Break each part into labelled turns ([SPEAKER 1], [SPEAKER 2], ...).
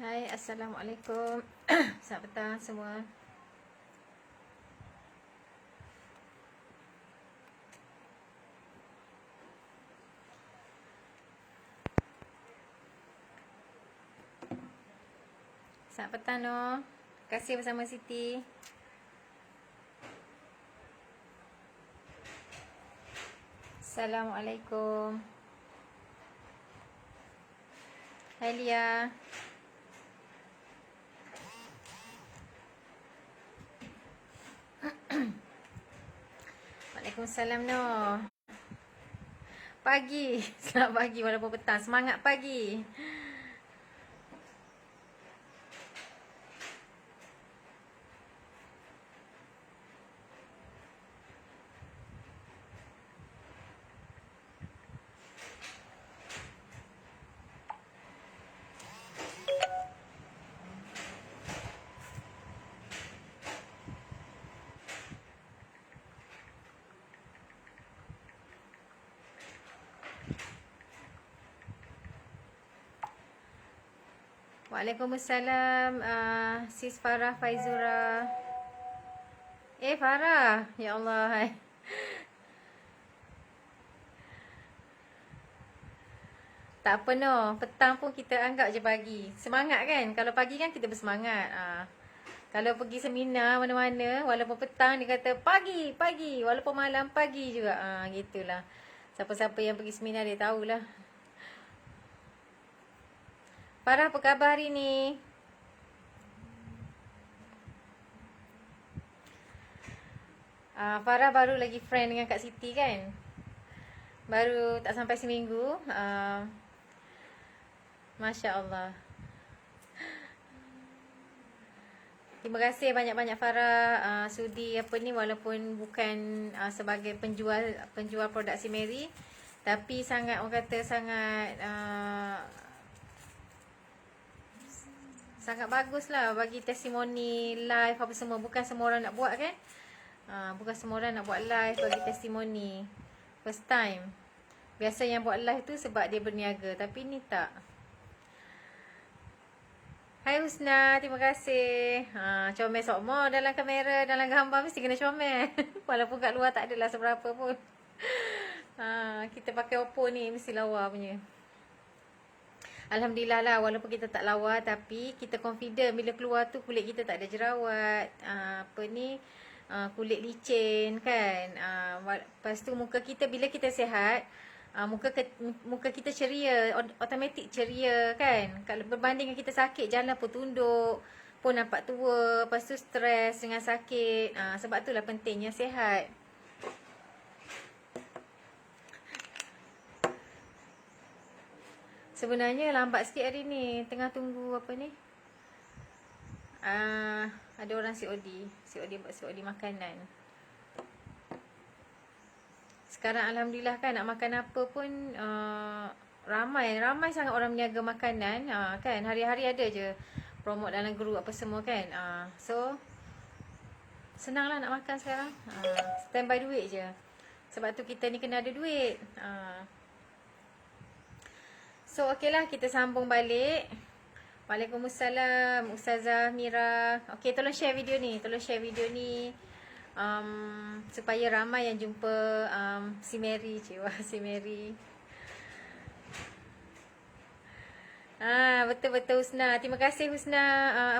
[SPEAKER 1] Hai, Assalamualaikum. Selamat petang semua. Selamat petang, Noh. Terima kasih bersama Siti. Assalamualaikum. Hai, Lia. Waalaikumsalam, Noh. Pagi. Selamat pagi walaupun petang. Semangat pagi. Waalaikumsalam, Sis Farah Faizura. Farah. Ya Allah. Hai. Tak apa, Noh. Petang pun kita anggap je pagi. Semangat kan? Kalau pagi kan kita bersemangat. Kalau pergi seminar mana-mana, walaupun petang dia kata pagi, pagi. Walaupun malam pagi juga. Gitulah. Siapa-siapa yang pergi seminar dia tahulah. Farah, apa khabar hari ni? Farah baru lagi friend dengan Kak Siti kan? Baru tak sampai seminggu. Masya Allah. Terima kasih banyak-banyak Farah sudi apa ni, walaupun bukan sebagai penjual produk Si Mary, tapi sangat orang kata sangat bagus lah bagi testimoni live apa semua. Bukan semua orang nak buat kan. Bukan semua orang nak buat live bagi testimoni. First time. Biasa yang buat live tu sebab dia berniaga, tapi ni tak. Hai Husna, terima kasih. Comel sokmo dalam kamera, dalam gambar mesti kena comel. Walaupun kat luar tak adalah seberapa pun. Kita pakai Oppo ni mesti lawa punya. Alhamdulillah lah, walaupun kita tak lawa tapi kita confident bila keluar tu kulit kita tak ada jerawat. Kulit licin kan. Lepas tu muka kita bila kita sihat, muka kita ceria, automatik ceria kan. Kalau berbanding dengan kita sakit, jalan pun tunduk, pun nampak tua, lepas tu stres dengan sakit. Sebab itulah pentingnya sihat. Sebenarnya lambat sikit hari ni, tengah tunggu apa ni. Ada orang COD buat COD makanan. Sekarang Alhamdulillah kan, nak makan apa pun ramai sangat orang meniaga makanan. Kan hari-hari ada je promote dalam group apa semua kan. So senang lah nak makan sekarang. Standby duit je. Sebab tu kita ni kena ada duit. So okey lah, kita sambung balik. Waalaikumsalam Ustazah Mira. Okey, tolong share video ni. Supaya ramai yang jumpa Si Mary. Si Mary. Betul-betul Husna. Terima kasih Husna.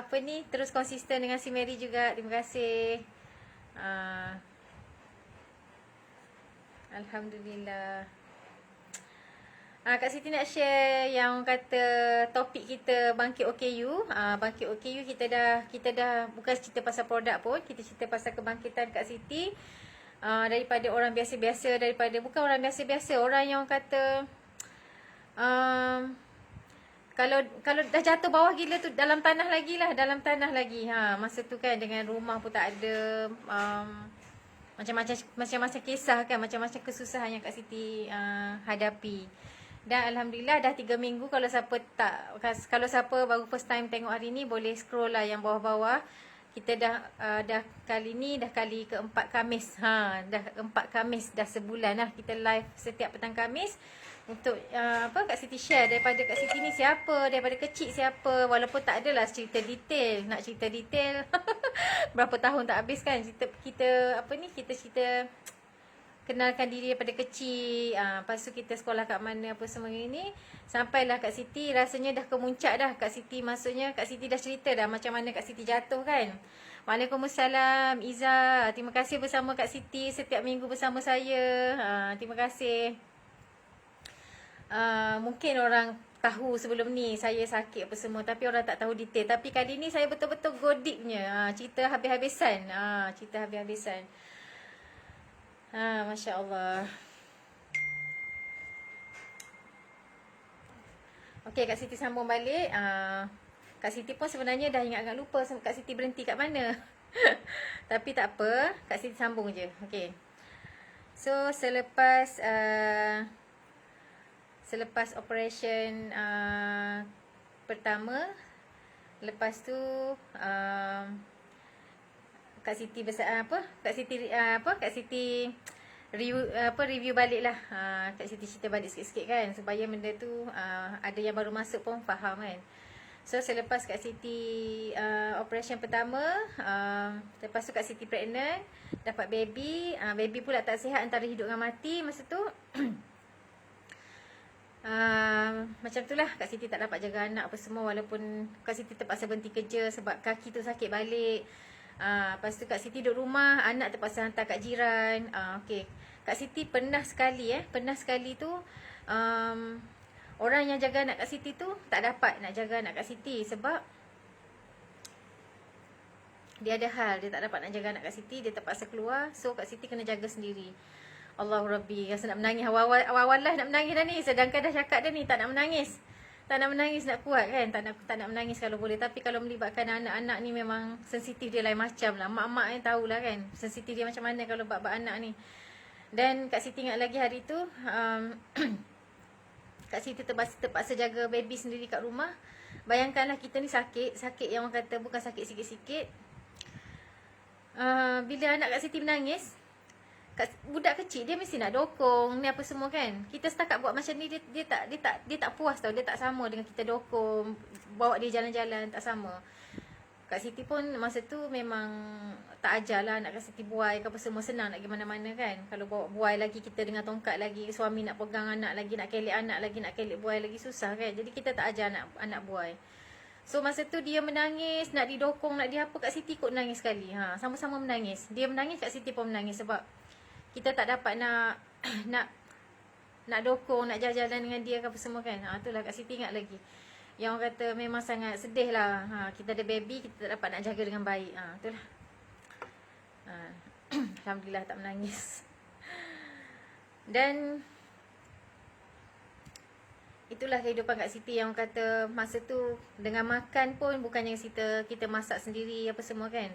[SPEAKER 1] Terus konsisten dengan Si Mary juga. Terima kasih. Alhamdulillah. Kak Siti nak share yang kata topik kita bangkit OKU. Bangkit OKU kita dah bukan cerita pasal produk pun, kita cerita pasal kebangkitan Kak Siti. Daripada orang biasa-biasa, bukan orang biasa-biasa, orang yang kata kalau dah jatuh bawah gila tu dalam tanah lagi. Masa tu kan dengan rumah pun tak ada, macam-macam kisah kan, macam-macam kesusahan yang Kak Siti hadapi. Dan Alhamdulillah dah 3 minggu. Kalau siapa baru first time tengok hari ni, boleh scroll lah yang bawah-bawah. Kita dah kali ni dah kali keempat Khamis. Dah 4 Khamis, dah sebulan lah kita live setiap petang Khamis. untuk apa Kak Siti share daripada Kak Siti ni siapa, daripada kecil siapa, walaupun tak adalah cerita detail. Nak cerita detail berapa tahun tak habis kan. Kita apa ni, kita cerita kenalkan diri daripada kecil, lepas tu kita sekolah kat mana apa semua ni. Sampailah Kak Siti rasanya dah kemuncak dah. Kak Siti maksudnya Kak Siti dah cerita dah macam mana Kak Siti jatuh kan. Waalaikumsalam Iza. Terima kasih bersama Kak Siti setiap minggu bersama saya. Terima kasih. Mungkin orang tahu sebelum ni saya sakit apa semua, tapi orang tak tahu detail. Tapi kali ni saya betul-betul go deepnya. Cerita habis-habisan. Cerita habis-habisan. Masya Allah. Okey, Kak Siti sambung balik. Kak Siti pun sebenarnya dah ingat lupa Kak Siti berhenti kat mana. Tapi tak apa, Kak Siti sambung je. Okey. So, selepas operation pertama, lepas tu Kak Siti Kak Siti review balik lah. Kak Siti cerita balik sikit-sikit kan, supaya benda tu ada yang baru masuk pun faham kan. So selepas Kak Siti operation pertama, lepas tu Kak Siti pregnant, dapat baby. Baby pula tak sihat, antara hidup dengan mati masa tu. Macam tu lah, Kak Siti tak dapat jaga anak apa semua, walaupun Kak Siti terpaksa berhenti kerja sebab kaki tu sakit balik. Lepas tu Kak Siti duduk rumah, anak terpaksa hantar kat jiran. Okay. Kak Siti pernah sekali tu orang yang jaga anak Kak Siti tu tak dapat nak jaga anak Kak Siti sebab dia ada hal, dia tak dapat nak jaga anak Kak Siti, dia terpaksa keluar. So Kak Siti kena jaga sendiri. Allahu Rabbi, rasa nak menangis. Awal-awal lah nak menangis dah ni. Sedangkan dah cakap dah ni tak nak menangis. Tak nak menangis, nak kuat kan. Tak nak menangis kalau boleh. Tapi kalau melibatkan anak-anak ni memang sensitif dia lain macam lah. Mak-mak yang tahulah kan sensitif dia macam mana kalau bab-bab anak ni. Dan Kak Siti ingat lagi hari tu Kak Siti terpaksa jaga baby sendiri kat rumah. Bayangkanlah kita ni sakit yang orang kata bukan sakit sikit-sikit. Bila anak Kak Siti menangis, budak kecil dia mesti nak dokong ni apa semua kan. Kita setakat buat macam ni, dia tak puas tau. Dia tak sama dengan kita dokong, bawa dia jalan-jalan, tak sama. Kak Siti pun masa tu memang tak ajar lah nak Kak Siti buai ke apa semua. Senang nak pergi mana-mana kan. Kalau bawa buai lagi, kita dengan tongkat lagi, suami nak pegang anak lagi, nak kelek anak lagi, nak kelek buai lagi, susah kan. Jadi kita tak ajar anak buai. So masa tu dia menangis, nak didokong, nak dia apa, Kak Siti ikut menangis sekali. Sama-sama menangis. Dia menangis, Kak Siti pun menangis sebab kita tak dapat nak nak dokong, nak jalan-jalan dengan dia ke apa semua kan. Itulah Kak Siti ingat lagi. Yang orang kata memang sangat sedih lah. Kita ada baby, kita tak dapat nak jaga dengan baik. Itulah. Alhamdulillah tak menangis. Dan itulah kehidupan Kak Siti yang orang kata masa tu dengan makan pun bukannya kita masak sendiri apa semua kan.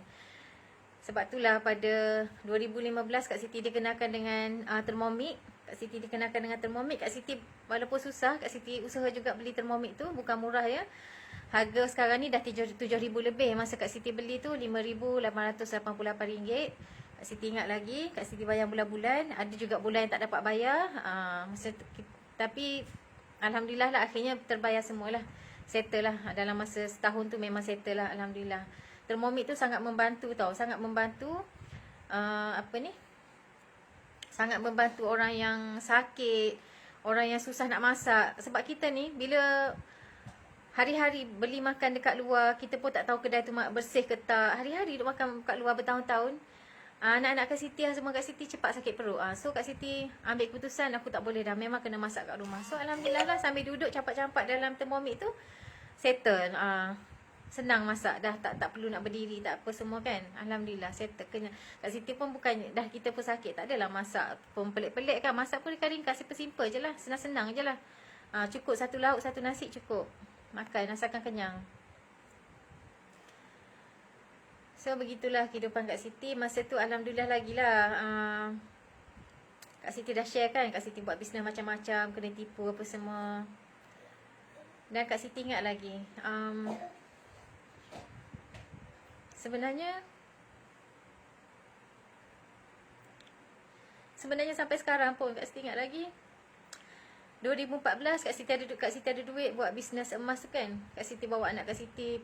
[SPEAKER 1] Sebab itulah pada 2015 Kak Siti dikenakan dengan Thermomix. Kak Siti dikenakan dengan Thermomix. Kak Siti walaupun susah, Kak Siti usaha juga beli Thermomix tu. Bukan murah ya. Harga sekarang ni dah 7,000 lebih. Masa Kak Siti beli tu RM5,888. Kak Siti ingat lagi. Kak Siti bayar bulan-bulan. Ada juga bulan yang tak dapat bayar. Tapi Alhamdulillah lah akhirnya terbayar semualah. Settle lah. Dalam masa setahun tu memang settle lah. Alhamdulillah. Thermomix tu sangat membantu tau. Sangat membantu sangat membantu orang yang sakit, orang yang susah nak masak. Sebab kita ni bila hari-hari beli makan dekat luar, kita pun tak tahu kedai tu bersih ke tak. Hari-hari duk makan kat luar bertahun-tahun. Anak-anak Kak Siti semua Kak Siti cepat sakit perut. So Kak Siti ambil keputusan aku tak boleh dah, memang kena masak kat rumah. So Alhamdulillah lah, sambil duduk campak-campak dalam Thermomix tu settle. Senang masak dah, tak perlu nak berdiri tak apa semua kan. Alhamdulillah settle kena. Kak Siti pun bukan dah kita pun sakit, tak adalah masak pun pelik-pelik kan. Masak pun ringkas, simple je lah, senang-senang je lah. Cukup satu lauk, satu nasi cukup. Makan asalkan kenyang. So begitulah kehidupan Kak Siti. Masa tu Alhamdulillah lagi lah. Kak Siti dah share kan, Kak Siti buat bisnes macam-macam, kena tipu apa semua. Dan Kak Siti ingat lagi, Sebenarnya sampai sekarang pun Kak Siti ingat lagi, 2014 Kak Siti ada duit buat bisnes emas tu kan. Kak Siti bawa anak Kak Siti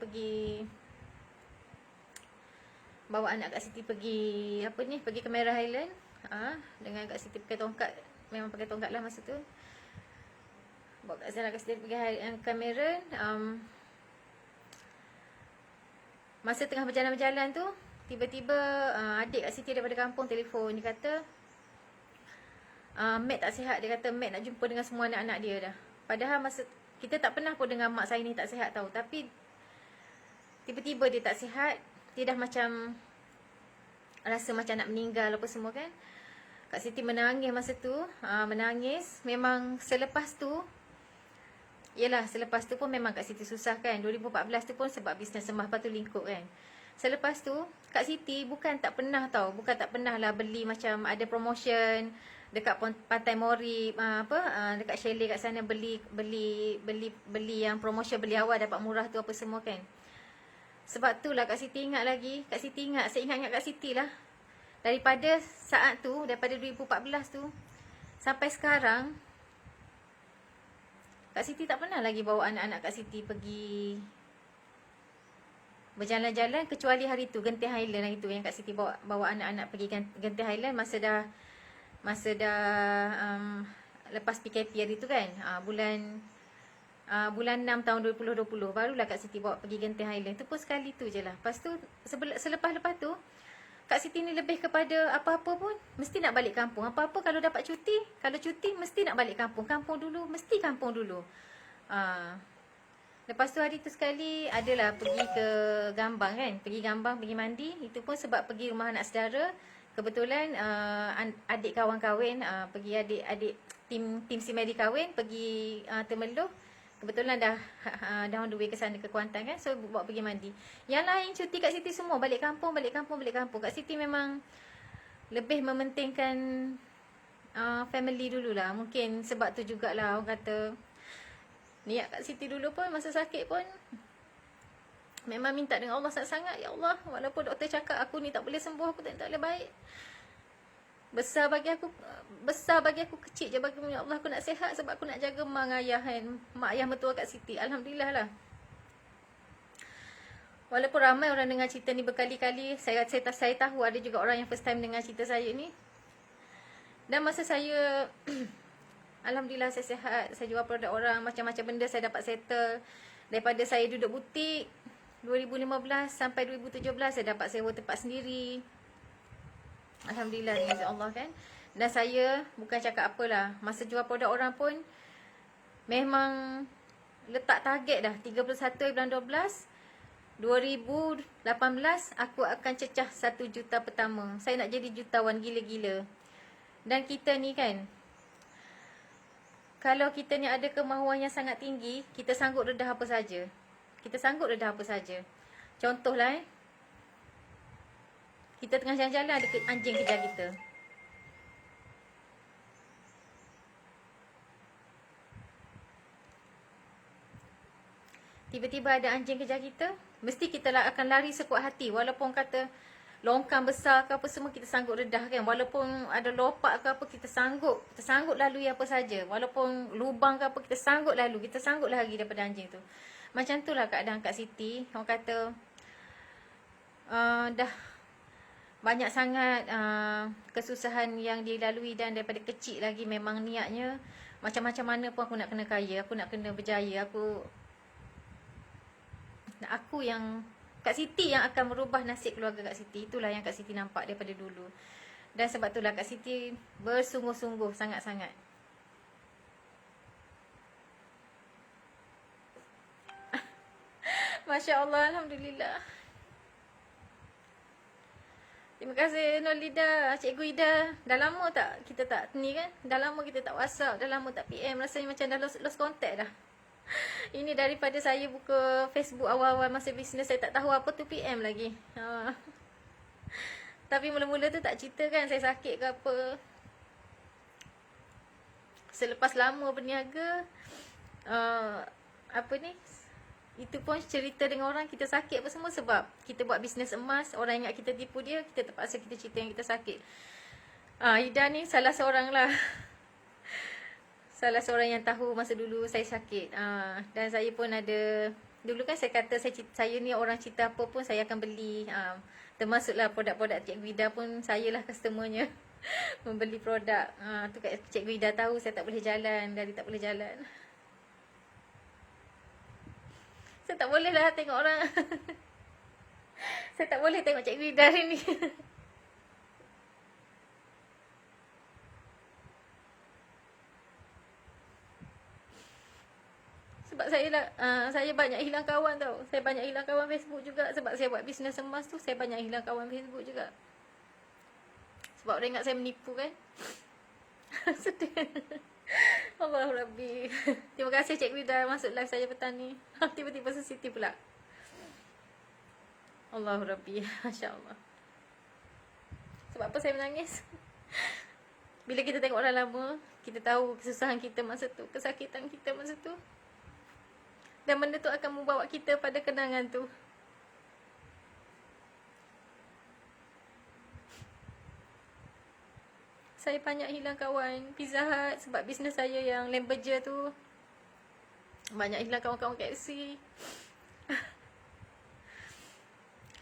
[SPEAKER 1] pergi apa ni, pergi ke Merah Island. Dengan Kak Siti pakai tongkat, memang pakai tongkat lah masa tu. Bawa Kak Siti pergi Cameron. Masa tengah berjalan-berjalan tu, tiba-tiba adik Kak Siti daripada kampung telefon. Dia kata Mat tak sihat. Dia kata Mat nak jumpa dengan semua anak-anak dia dah. Padahal masa kita tak pernah pun dengar mak saya ni tak sihat tau. Tapi tiba-tiba dia tak sihat. Dia dah macam rasa macam nak meninggal apa semua kan. Kak Siti menangis masa tu. Menangis. Memang selepas tu pun memang Kak Siti susah kan. 2014 tu pun sebab bisnes emas Batu Lingkup kan. Selepas tu Kak Siti bukan tak pernah lah beli macam ada promotion dekat Pantai Mori, dekat chalet kat sana, beli yang promotion, beli awal dapat murah tu apa semua kan. Sebab tu lah Kak Siti ingat lagi. Saya ingat Kak Siti lah. Daripada saat tu, daripada 2014 tu sampai sekarang, Kak Siti tak pernah lagi bawa anak-anak Kak Siti pergi berjalan-jalan, kecuali hari tu Genting Highland hari tu yang Kak Siti bawa anak-anak pergi Genting Highland masa dah lepas PKP hari tu kan. Bulan 6 tahun 2020 barulah Kak Siti bawa pergi Genting Highland. Tu pun sekali tu je lah. Lepas tu selepas tu Kak Siti ni lebih kepada apa-apa pun mesti nak balik kampung. Apa-apa kalau dapat cuti, mesti nak balik kampung. Kampung dulu. Lepas tu hari tu sekali adalah pergi ke Gambang kan. Pergi mandi. Itu pun sebab pergi rumah anak saudara. Kebetulan adik kawan kahwin, pergi adik tim si Mary kahwin, pergi Temeloh. Kebetulan dah on the way ke sana ke Kuantan kan. So bawa pergi mandi. Yang lain cuti Kak Siti semua balik kampung. Kak Siti memang lebih mementingkan family dululah. Mungkin sebab tu jugalah orang kata niat Kak Siti dulu pun masa sakit pun memang minta dengan Allah sangat-sangat. Ya Allah, walaupun doktor cakap aku ni tak boleh sembuh, aku tak boleh baik. Besar bagi aku kecil je bagi ya Allah, aku nak sihat sebab aku nak jaga mak ayah kan. Mak ayah mertua Kak Siti. Alhamdulillah lah. Walaupun ramai orang dengar cerita ni berkali-kali, saya tahu ada juga orang yang first time dengar cerita saya ni. Dan masa saya alhamdulillah saya sihat, saya jual produk orang, macam-macam benda saya dapat settle. Daripada saya duduk butik 2015 sampai 2017 saya dapat sewa tempat sendiri. Alhamdulillah dengan Allah kan. Dan saya bukan cakap apalah, masa jual produk orang pun memang letak target dah 31 bulan 12 2018 aku akan cecah 1 juta pertama. Saya nak jadi jutawan gila-gila. Dan kita ni kan, kalau kita ni ada kemahuan yang sangat tinggi, kita sanggup redah apa saja. Contohlah kita tengah jalan-jalan ada anjing kejar kita. Tiba-tiba ada anjing kejar kita, mesti kita akan lari sekuat hati. Walaupun kata longkang besar ke apa semua, kita sanggup redah kan. Walaupun ada lopak ke apa, kita sanggup lalui apa saja. Walaupun lubang ke apa, kita sanggup lari daripada anjing tu. Macam tu lah keadaan Kak Siti. Orang kata dah banyak sangat kesusahan yang dilalui. Dan daripada kecil lagi memang niatnya macam-macam mana pun aku nak kena kaya, aku nak kena berjaya. Aku yang Kak Siti yang akan merubah nasib keluarga Kak Siti. Itulah yang Kak Siti nampak daripada dulu. Dan sebab itulah Kak Siti bersungguh-sungguh sangat-sangat. Masya Allah, Alhamdulillah. Terima kasih Nolida, Cikgu Ida. Dah lama tak kita tak ni kan? Dah lama kita tak WhatsApp, dah lama tak PM. Rasanya macam dah lost contact dah. Ini daripada saya buka Facebook awal-awal masa bisnes, saya tak tahu apa tu PM lagi. Tapi mula-mula tu tak cerita kan saya sakit ke apa. Selepas lama berniaga, itu pun cerita dengan orang kita sakit apa semua sebab kita buat bisnes emas. Orang ingat kita tipu dia, kita terpaksa kita cerita yang kita sakit. Ida ni salah seorang lah. Salah seorang yang tahu masa dulu saya sakit. Dan saya pun ada, dulu kan saya kata saya ni orang cerita apa pun saya akan beli. Termasuklah produk-produk Cikgu Ida pun saya lah customernya. Membeli produk. Tu kat Cikgu Ida tahu saya tak boleh jalan. Dari tak boleh jalan. Saya tak boleh lah tengok orang. Saya tak boleh tengok Cikgu Ida hari ni. Sebab saya banyak hilang kawan tau. Saya banyak hilang kawan Facebook juga. Sebab saya buat bisnes emas tu, saya banyak hilang kawan Facebook juga. Sebab orang ingat saya menipu kan. Sedih. Allah Rabbi. Terima kasih Cikgu Ida masuk live saya petang ni. Tiba-tiba sensitif pula. Allah Rabbi. Masya Allah. Sebab apa saya menangis? Bila kita tengok orang lama, kita tahu kesusahan kita masa tu, kesakitan kita masa tu. Dan benda tu akan membawa kita pada kenangan tu. Saya banyak hilang kawan Pizza Hut sebab bisnes saya yang Lamberger tu. Banyak hilang kawan-kawan KFC.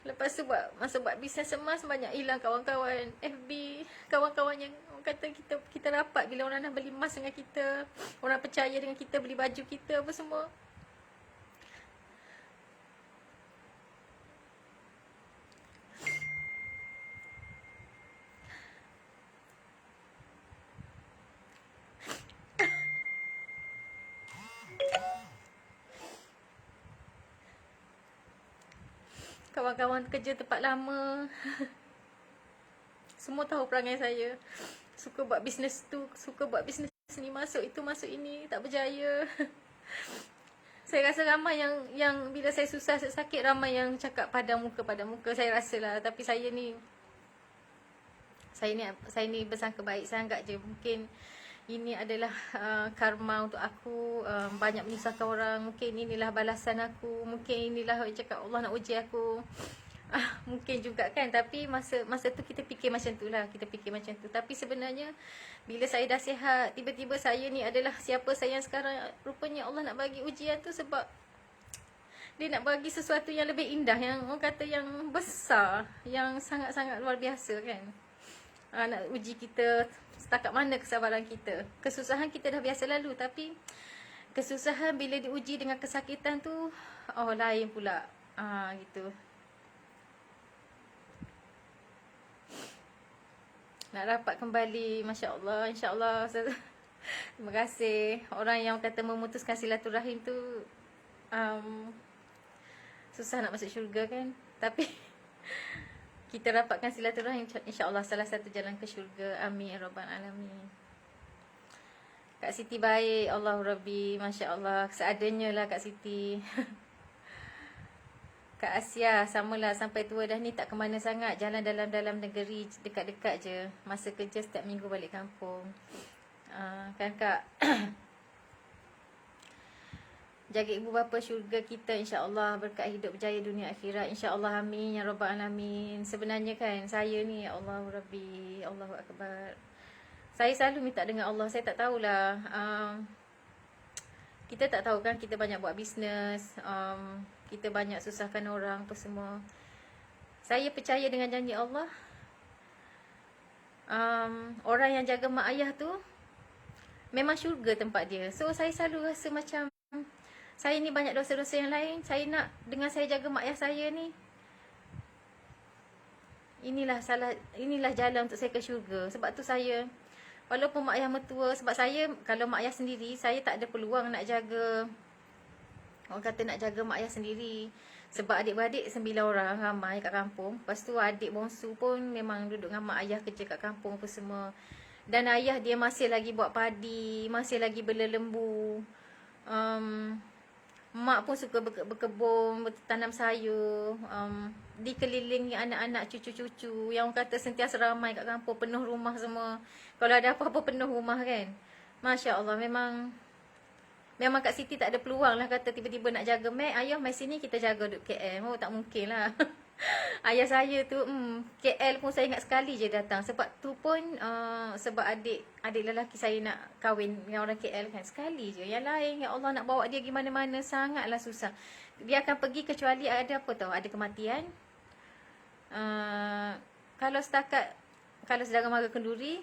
[SPEAKER 1] Lepas tu masa buat bisnes emas, banyak hilang kawan-kawan FB. Kawan-kawan yang kata kita rapat bila orang nak beli emas dengan kita. Orang percaya dengan kita, beli baju kita apa semua. Kawan-kawan kerja tempat lama. Semua tahu perangai saya. Suka buat bisnes tu, suka buat bisnes ni, masuk itu, masuk ini, tak berjaya. Saya rasa ramai yang bila saya susah, saya sakit, ramai yang cakap padam muka. Saya rasalah. Tapi saya ni bersangka baik. Saya anggap je mungkin ini adalah karma untuk aku. Banyak menyusahkan orang. Mungkin inilah balasan aku. Mungkin inilah cakap Allah nak uji aku. Mungkin juga kan. Tapi masa tu kita fikir macam tu lah. Tapi sebenarnya bila saya dah sihat, tiba-tiba saya ni adalah siapa saya yang sekarang. Rupanya Allah nak bagi ujian tu sebab Dia nak bagi sesuatu yang lebih indah. Yang orang kata yang besar, yang sangat-sangat luar biasa kan. Nak uji kita setakat mana kesabaran kita. Kesusahan kita dah biasa lalu, tapi kesusahan bila diuji dengan kesakitan tu, lain pula. Gitu. Nak rapat kembali, Masya Allah, Insya Allah. Terima kasih. Orang yang kata memutuskan silaturahim tu susah nak masuk syurga kan. Tapi kita rapatkan silaturahim, insya Allah salah satu jalan ke syurga. Amin ya Rabbal Alamin. Kak Siti baik, Allah Rabbi, Masya Allah. Seadanya lah Kak Siti. Kak Asia, samalah sampai tua dah ni tak ke mana sangat. Jalan dalam negeri, dekat-dekat je. Masa kerja setiap minggu balik kampung. Kan Kak? Jaga ibu bapa syurga kita, insya-Allah, berkat hidup berjaya dunia akhirat, insya-Allah, amin ya Rabbal Alamin. Sebenarnya kan saya ni, ya Allah Rabbi, Allahu Akbar, saya selalu minta dengan Allah. Saya tak tahulah, kita tak tahu kan, kita banyak buat bisnes, kita banyak susahkan orang apa semua. Saya percaya dengan janji Allah. Orang yang jaga mak ayah tu memang syurga tempat dia. So saya selalu rasa macam saya ni banyak dosa-dosa yang lain. Saya nak dengan saya jaga mak ayah saya ni, inilah jalan untuk saya ke syurga. Sebab tu saya, walaupun mak ayah mertua, sebab saya kalau mak ayah sendiri, saya tak ada peluang nak jaga. Orang kata nak jaga mak ayah sendiri. Sebab adik-beradik 9 orang, ramai kat kampung. Lepas tu adik bongsu pun memang duduk dengan mak ayah, kerja kat kampung apa semua. Dan ayah dia masih lagi buat padi, masih lagi bela lembu. Mak pun suka berkebun, bertanam sayur, dikelilingi anak-anak, cucu-cucu yang orang kata sentiasa ramai kat kampung, penuh rumah semua. Kalau ada apa-apa penuh rumah kan. Masya Allah, memang Kak Siti tak ada peluang lah kata tiba-tiba nak jaga Mek, ayah mai sini kita jaga duduk KL. Tak mungkin lah. Ayah saya tu KL pun saya ingat sekali je datang. Sebab tu pun sebab adik lelaki saya nak kahwin dengan orang KL kan. Sekali je. Yang lain ya Allah nak bawa dia pergi mana-mana sangatlah susah. Dia akan pergi kecuali ada apa tau, ada kematian. Kalau setakat kalau saudara mara kenduri,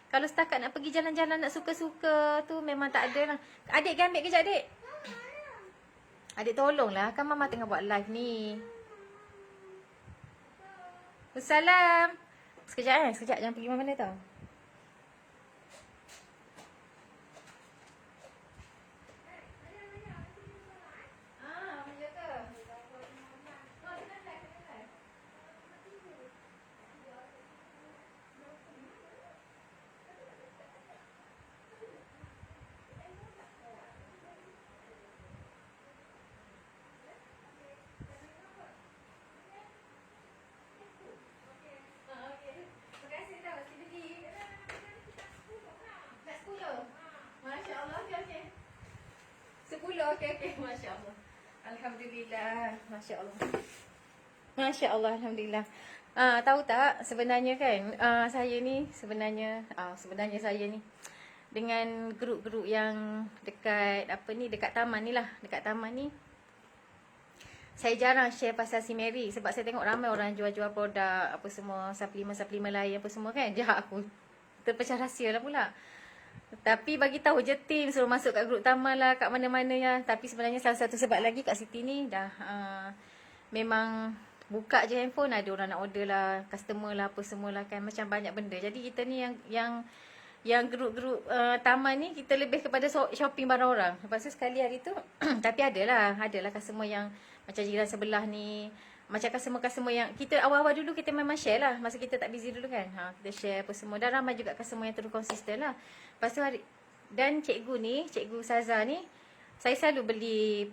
[SPEAKER 1] kalau setakat nak pergi jalan-jalan nak suka-suka tu memang tak ada lah. Adik kan ambil kejap adik. Adik tolonglah, kan mama tengah buat live ni. Assalam. Sekejap sekejap jangan pergi mana-mana tau. Okey. Masya Allah. Alhamdulillah. Masya Allah. Masya Allah. Alhamdulillah. Tahu tak sebenarnya kan saya ni sebenarnya saya ni dengan grup-grup yang dekat dekat taman ni lah. Dekat taman ni saya jarang share pasal si Mary sebab saya tengok ramai orang jual-jual produk apa semua, suplemen lain apa semua kan. Jahat aku terpecah rahsia lah pula. Tapi bagi tahu je tim suruh masuk kat grup taman lah, kat mana-mana ya. Tapi sebenarnya salah satu sebab lagi Kak Siti ni dah memang buka je handphone ada orang nak order lah, customer lah apa semua lah kan, macam banyak benda. Jadi kita ni yang grup-grup taman ni kita lebih kepada shopping barang orang. Lepas tu sekali hari tu tapi adalah customer yang macam jiran sebelah ni, macam customer yang kita awal-awal dulu kita memang share lah masa kita tak busy dulu kan. Kita share apa semua. Dan ramai juga customer yang terus konsisten lah. Lepas tu dan cikgu Saza ni, saya selalu beli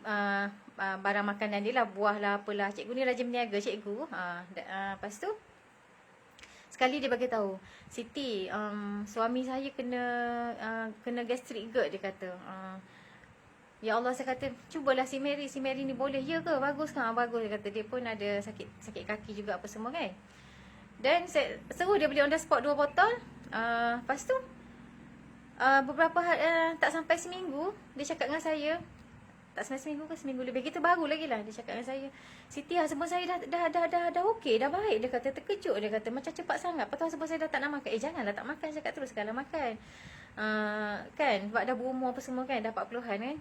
[SPEAKER 1] barang makanan dia lah, buah lah apalah. Cikgu ni rajin berniaga cikgu. Lepas tu sekali dia bagi tahu, Siti, suami saya kena gastric GERD dia kata. Ya Allah, saya kata cubalah si Mary ni boleh ya ke? Bagus kan? Bagus dia kata. Dia pun ada sakit kaki juga apa semua kan. Dan saya suruh dia beli on the spot 2 botol. Lepas tu beberapa hari, tak sampai seminggu dia cakap dengan saya. Tak sampai seminggu ke seminggu lebih, kita baru lagi lah dia cakap dengan saya, Siti, husband saya dah okey, dah baik. Dia kata terkejut, dia kata macam cepat sangat. Lepas tu husband saya dah tak nak makan. Janganlah tak makan, cakap teruskanlah makan. Kan sebab dah berumur apa semua kan, dah 40-an kan.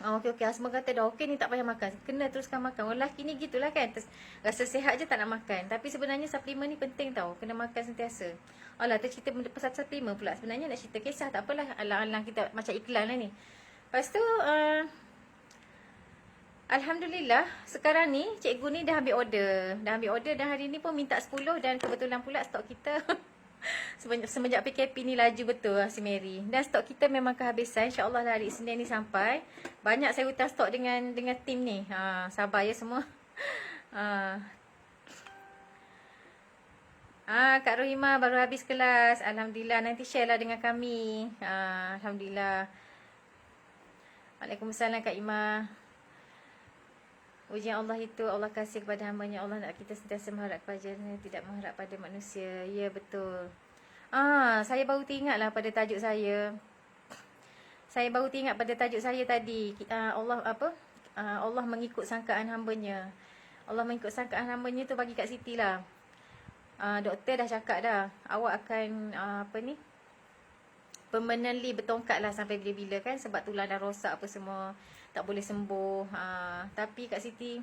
[SPEAKER 1] Okey, husband kata dah okey ni tak payah makan, kena teruskan makan. Orang lelaki ni gitulah kan, rasa sihat je tak nak makan. Tapi sebenarnya suplemen ni penting tau, kena makan sentiasa. Alah, tercerita pasal suplemen pula. Sebenarnya nak cerita kisah tak apalah, alang-alang kita macam iklan lah ni. Lepas tu Alhamdulillah sekarang ni cikgu ni dah ambil order dan hari ni pun minta 10. Dan kebetulan pula stok kita semenjak PKP ni laju betul si Mary. Dan stok kita memang kehabisan. InsyaAllah hari Isnin ni sampai. Banyak saya hutang stok dengan tim ni. Sabar ya semua. Kak Rohima baru habis kelas. Alhamdulillah, nanti share lah dengan kami. Alhamdulillah. Waalaikumsalam Kak Ima. Ujian Allah itu Allah kasih kepada hamba-Nya. Allah nak kita sentiasa mengharap kepada-Nya, tidak mengharap pada manusia. Ya, betul. Saya baru teringatlah pada tajuk saya. Tadi. Allah mengikut sangkaan hamba-Nya. Allah mengikut sangkaan hamba-Nya tu bagi Kak Siti lah. Doktor dah cakap dah, awak akan permanently bertongkat lah sampai bila-bila kan, sebab tulang dah rosak apa semua, tak boleh sembuh. Tapi Kak Siti,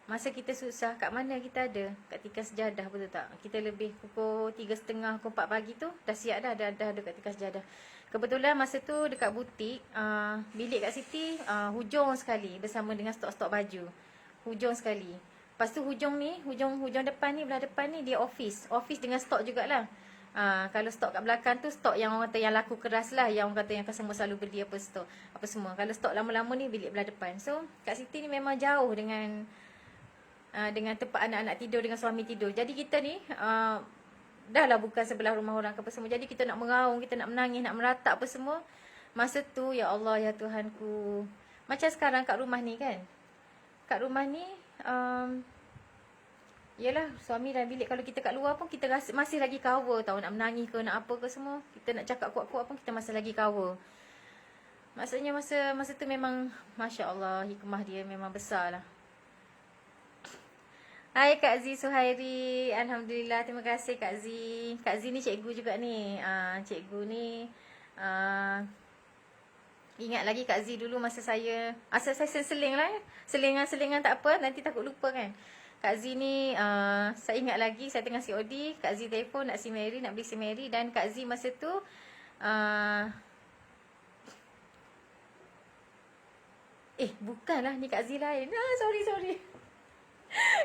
[SPEAKER 1] masa kita susah, kat mana kita ada? Kat tikar sejadah, betul tak? Kita lebih pukul 3.30, pukul 4 pagi tu dah siap dah ada kat tikar sejadah. Kebetulan masa tu dekat butik, bilik Kak Siti hujung sekali bersama dengan stok-stok baju. Hujung sekali. Lepas tu hujung depan ni, belah depan ni dia office dengan stok jugalah. Kalau stok kat belakang tu stok yang orang kata yang laku keras lah, yang orang kata yang customer selalu beli apa semua. Kalau stok lama-lama ni bilik belah depan. So Kak Siti ni memang jauh dengan tempat anak-anak tidur, dengan suami tidur. Jadi kita ni dah lah bukan sebelah rumah orang ke apa semua. Jadi kita nak meraung, kita nak menangis, nak meratap apa semua. Masa tu ya Allah ya Tuhanku, macam sekarang kat rumah ni kan, kat rumah ni Yelah, suami dalam bilik, kalau kita kat luar pun kita rasa masih lagi cover tau. Nak menangis ke, nak apa ke semua, kita nak cakap kuat-kuat pun kita masih lagi cover. Maksudnya masa tu memang Masya Allah, hikmah dia memang besar lah. Hai Kak Z Suhairi, Alhamdulillah, terima kasih Kak Z. Kak Z ni cikgu juga ni. Cikgu ni ingat lagi Kak Z dulu masa saya, asal saya seling lah ya. Selingan tak apa, nanti takut lupa kan. Kak Z ni saya ingat lagi, saya tengah COD, Kak Z telefon nak beli SIM Mary, dan Kak Z masa tu bukanlah ni Kak Z lain. Sorry.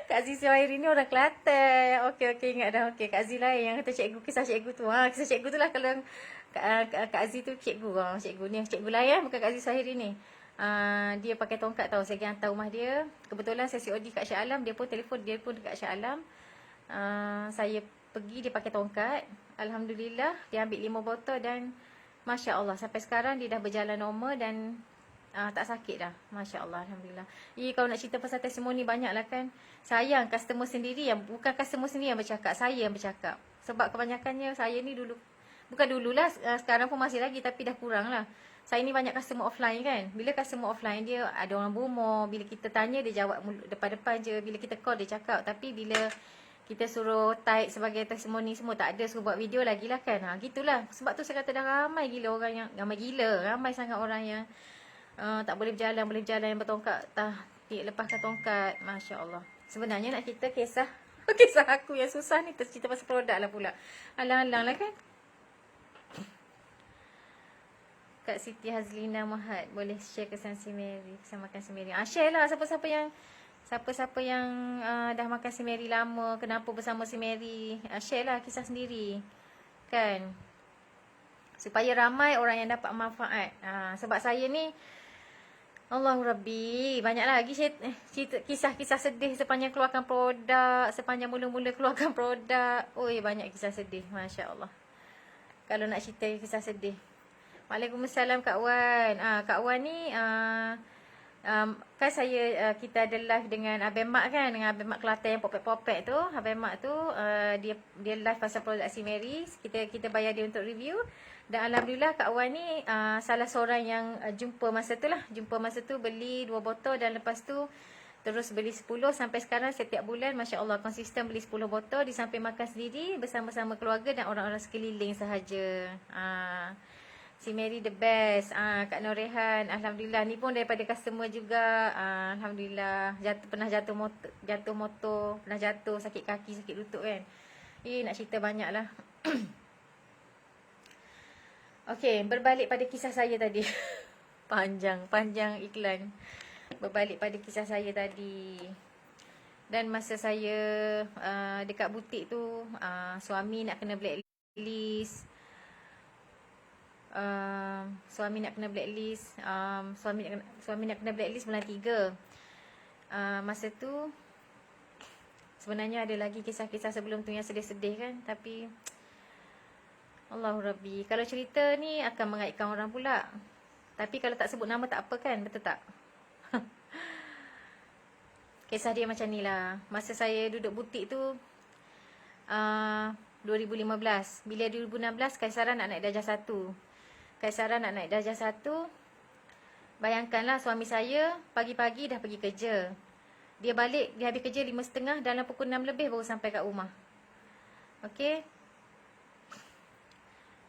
[SPEAKER 1] Kak Z Suhairi ni orang Kelantan. Okey ingat dah. Okey, Kak Z lain yang kata cikgu, kisah cikgu tu. Kisah cikgu tu lah kalau Kak Z tu cikgu. Cikgu ni cikgu lain bukan Kak Z Suhairi ni. Dia pakai tongkat tau. Saya pergi hantar rumah dia. Kebetulan saya COD kat Shah Alam, dia pun telefon dekat Shah Alam. Saya pergi, dia pakai tongkat. Alhamdulillah, dia ambil 5 botol dan Masya Allah, sampai sekarang dia dah berjalan normal dan tak sakit dah. Masya Allah, Alhamdulillah. Kalau nak cerita pasal testimoni banyak lah kan. Sayang customer sendiri yang, bukan customer sendiri yang bercakap, saya yang bercakap. Sebab kebanyakannya saya ni dulu, bukan dululah, sekarang pun masih lagi, tapi dah kurang lah. Saya ni banyak customer offline kan. Bila customer offline dia ada orang bomoh, bila kita tanya dia jawab depan-depan je, bila kita call dia cakap. Tapi bila kita suruh type sebagai testimoni semua tak ada, suruh buat video lagi lah kan. Gitulah. Sebab tu saya kata dah ramai gila orang yang, ramai sangat orang yang tak boleh berjalan yang bertongkat, lepaskan tongkat. Masya Allah. Sebenarnya nak cerita kisah aku yang susah ni, cerita pasal produk lah pula. Alang-alang lah kan. Kak Siti Hazlina Muhammad, boleh share kesan SIM Mary, kesan makan SIM Mary. Share lah siapa-siapa yang dah makan SIM Mary lama, kenapa bersama SIM Mary. Share lah kisah sendiri kan, supaya ramai orang yang dapat manfaat. Sebab saya ni, Allahu Rabbi, banyak lagi kisah-kisah sedih sepanjang keluarkan produk, sepanjang mula-mula keluarkan produk. Banyak kisah sedih, Masya Allah. Kalau nak cerita kisah sedih. Waalaikumsalam Kak Wan. Kak Wan ni kan kita ada live dengan Abang Mak kan, dengan Abang Mak Kelantan yang popek-popek tu. Abang Mak tu dia live pasal produk SIM Mary. Kita bayar dia untuk review. Dan Alhamdulillah Kak Wan ni salah seorang yang jumpa masa tu, beli 2 botol dan lepas tu terus beli 10 sampai sekarang. Setiap bulan Masya Allah konsisten beli 10 botol, di samping makan sendiri bersama-sama keluarga dan orang-orang sekeliling sahaja. SIM Mary the best. Kak Norehan, Alhamdulillah, ni pun daripada customer juga. Alhamdulillah, pernah jatuh motor, pernah jatuh, sakit kaki, sakit lutut kan. Nak cerita banyak lah. Okey, berbalik pada kisah saya tadi. Panjang iklan. Berbalik pada kisah saya tadi. Dan masa saya dekat butik tu, suami nak kena blacklist. Suami nak kena blacklist bulan 3. Masa tu sebenarnya ada lagi kisah-kisah sebelum tu yang sedih-sedih kan, tapi Allahu Rabbi, kalau cerita ni akan mengaitkan orang pula. Tapi kalau tak sebut nama tak apa kan, betul tak? Kisah dia macam ni lah. Masa saya duduk butik tu 2015. Bila 2016 Kaisaran nak naik darjah 1. Bayangkanlah suami saya pagi-pagi dah pergi kerja. Dia habis kerja 5.30, dalam pukul 6 lebih baru sampai kat rumah. Okey.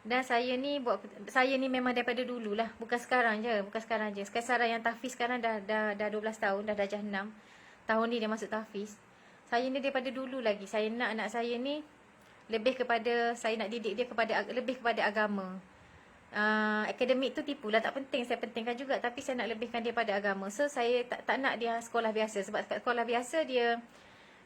[SPEAKER 1] Dan saya ni memang daripada dululah, bukan sekarang je. Kaisaran yang tahfiz sekarang dah 12 tahun, dah darjah 6. Tahun ni dia masuk tahfiz. Saya ni daripada dulu lagi, saya nak anak saya ni saya nak didik dia lebih kepada agama. Akademik tu tipulah, tak penting, saya pentingkan juga, tapi saya nak lebihkan dia pada agama. So saya tak nak dia sekolah biasa, sebab sekolah biasa dia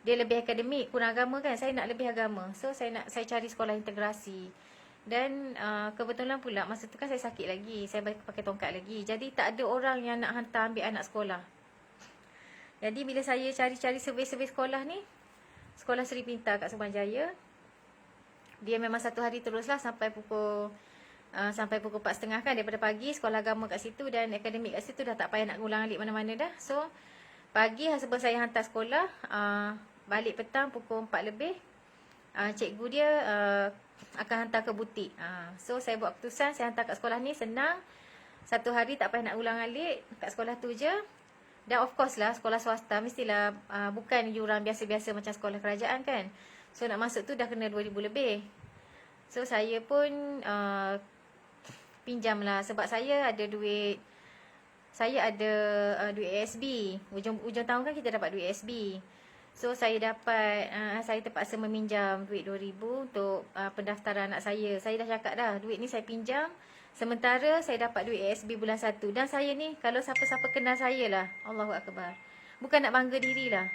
[SPEAKER 1] lebih akademik, kurang agama kan. Saya nak lebih agama. So saya cari sekolah integrasi. Dan kebetulan pula masa tu kan saya sakit lagi, saya pakai tongkat lagi. Jadi tak ada orang yang nak hantar ambil anak sekolah. Jadi bila saya cari-cari survey-survey sekolah ni, sekolah Seri Pintar kat Subang Jaya, dia memang satu hari teruslah sampai pukul 4.30 kan, daripada pagi sekolah agama kat situ dan akademik kat situ, dah tak payah nak ulang alik mana-mana dah. So Pagi husband saya hantar sekolah, balik petang pukul 4 lebih. Cikgu dia akan hantar ke butik. So saya buat keputusan, saya hantar kat sekolah ni, senang. Satu hari tak payah nak ulang alik, kat sekolah tu je. Dan of course lah, sekolah swasta mestilah bukan yuran biasa-biasa macam sekolah kerajaan kan. So nak masuk tu dah kena 2,000 lebih. So saya pun pinjam lah, sebab saya ada duit. Saya ada duit ASB. Ujung tahun kan kita dapat duit ASB. So saya dapat, saya terpaksa meminjam duit 2,000 untuk pendaftaran anak saya. Saya dah cakap dah, duit ni saya pinjam. Sementara saya dapat duit ASB bulan 1. Dan saya ni, kalau siapa-siapa kenal saya lah, Allahu Akbar, bukan nak bangga diri lah.